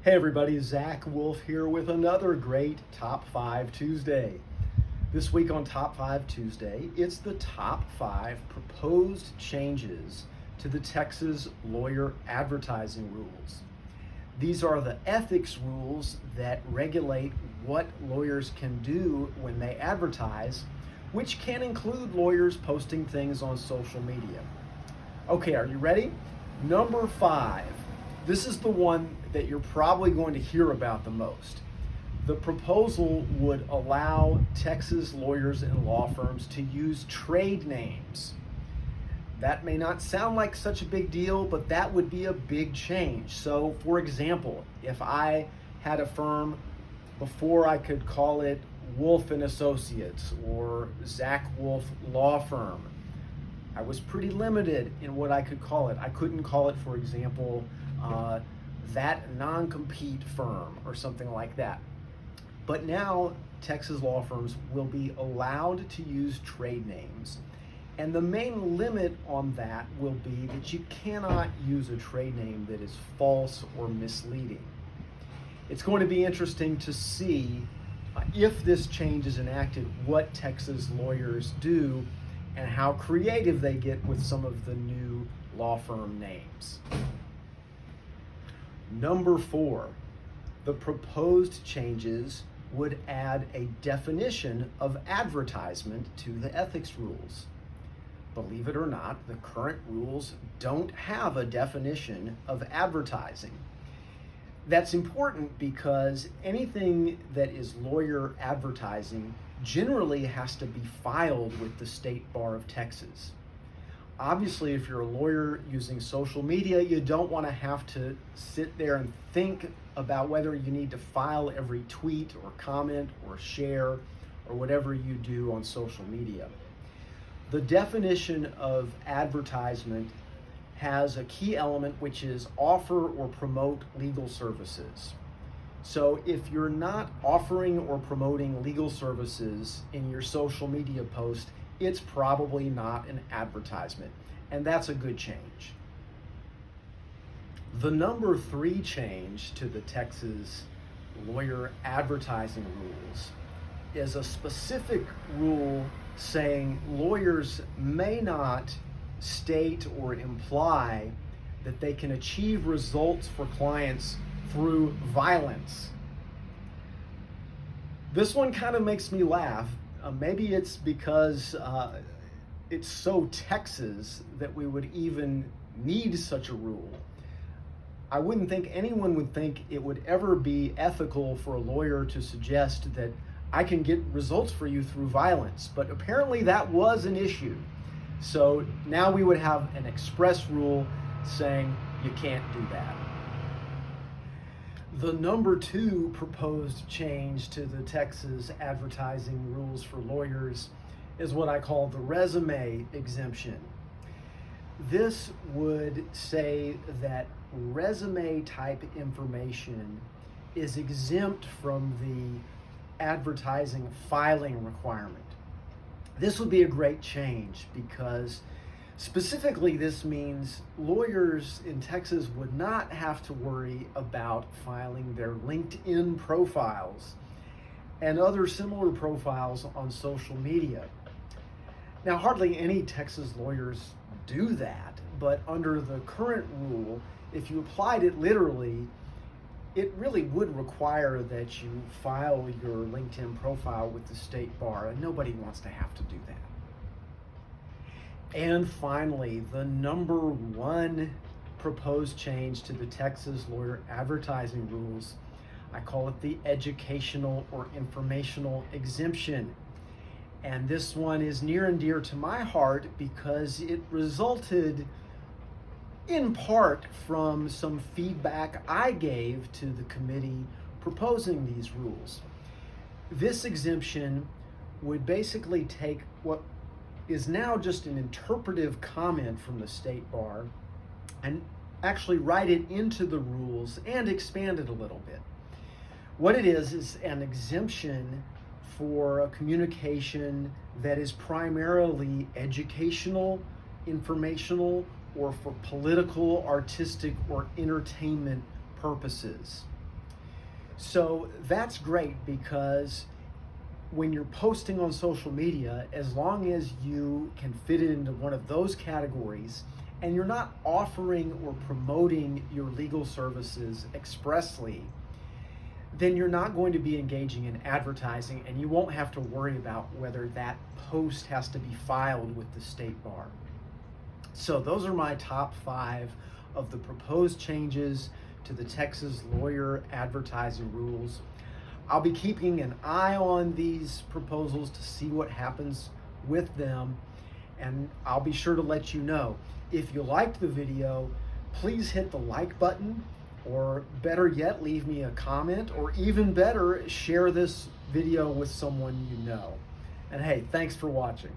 Hey everybody, Zach Wolf here with another great Top 5 Tuesday. This week on Top 5 Tuesday, it's the top 5 proposed changes to the Texas lawyer advertising rules. These are the ethics rules that regulate what lawyers can do when they advertise, which can include lawyers posting things on social media. Okay, are you ready? Number 5. This is the one that you're probably going to hear about the most. The proposal would allow Texas lawyers and law firms to use trade names. That may not sound like such a big deal, but that would be a big change. So, for example, if I had a firm before I could call it Wolf and Associates or Zach Wolf Law Firm, I was pretty limited in what I could call it. I couldn't call it, for example, that non-compete firm or something like that. But now Texas law firms will be allowed to use trade names. And the main limit on that will be that you cannot use a trade name that is false or misleading. It's going to be interesting to see if this change is enacted, what Texas lawyers do and how creative they get with some of the new law firm names. Number 4, the proposed changes would add a definition of advertisement to the ethics rules. Believe it or not, the current rules don't have a definition of advertising. That's important because anything that is lawyer advertising generally has to be filed with the State Bar of Texas. Obviously, if you're a lawyer using social media, you don't want to have to sit there and think about whether you need to file every tweet or comment or share or whatever you do on social media. The definition of advertisement has a key element, which is offer or promote legal services. So if you're not offering or promoting legal services in your social media post, it's probably not an advertisement, and that's a good change. The number 3 change to the Texas lawyer advertising rules is a specific rule saying lawyers may not state or imply that they can achieve results for clients through violence. This one kind of makes me laugh. Maybe it's because it's so Texas that we would even need such a rule. I wouldn't think anyone would think it would ever be ethical for a lawyer to suggest that I can get results for you through violence, but apparently that was an issue. So now we would have an express rule saying you can't do that. The number 2 proposed change to the Texas advertising rules for lawyers is what I call the resume exemption. This would say that resume type information is exempt from the advertising filing requirement. This would be a great change because specifically this means lawyers in Texas would not have to worry about filing their LinkedIn profiles and other similar profiles on social media. Now, hardly any Texas lawyers do that, but under the current rule, if you applied it literally, it really would require that you file your LinkedIn profile with the State Bar, and nobody wants to have to do that. And finally, the number 1 proposed change to the Texas lawyer advertising rules, I call it the educational or informational exemption. And this one is near and dear to my heart because it resulted in part from some feedback I gave to the committee proposing these rules. This exemption would basically take what is now just an interpretive comment from the State Bar and actually write it into the rules and expand it a little bit. What it is an exemption for a communication that is primarily educational, informational, or for political, artistic, or entertainment purposes. So that's great, because when you're posting on social media, as long as you can fit it into one of those categories and you're not offering or promoting your legal services expressly, then you're not going to be engaging in advertising, and you won't have to worry about whether that post has to be filed with the state bar. So those are my top 5 of the proposed changes to the Texas lawyer advertising rules. I'll be keeping an eye on these proposals to see what happens with them, and I'll be sure to let you know. If you liked the video, please hit the like button, or better yet, leave me a comment, or even better, share this video with someone you know. And hey, thanks for watching.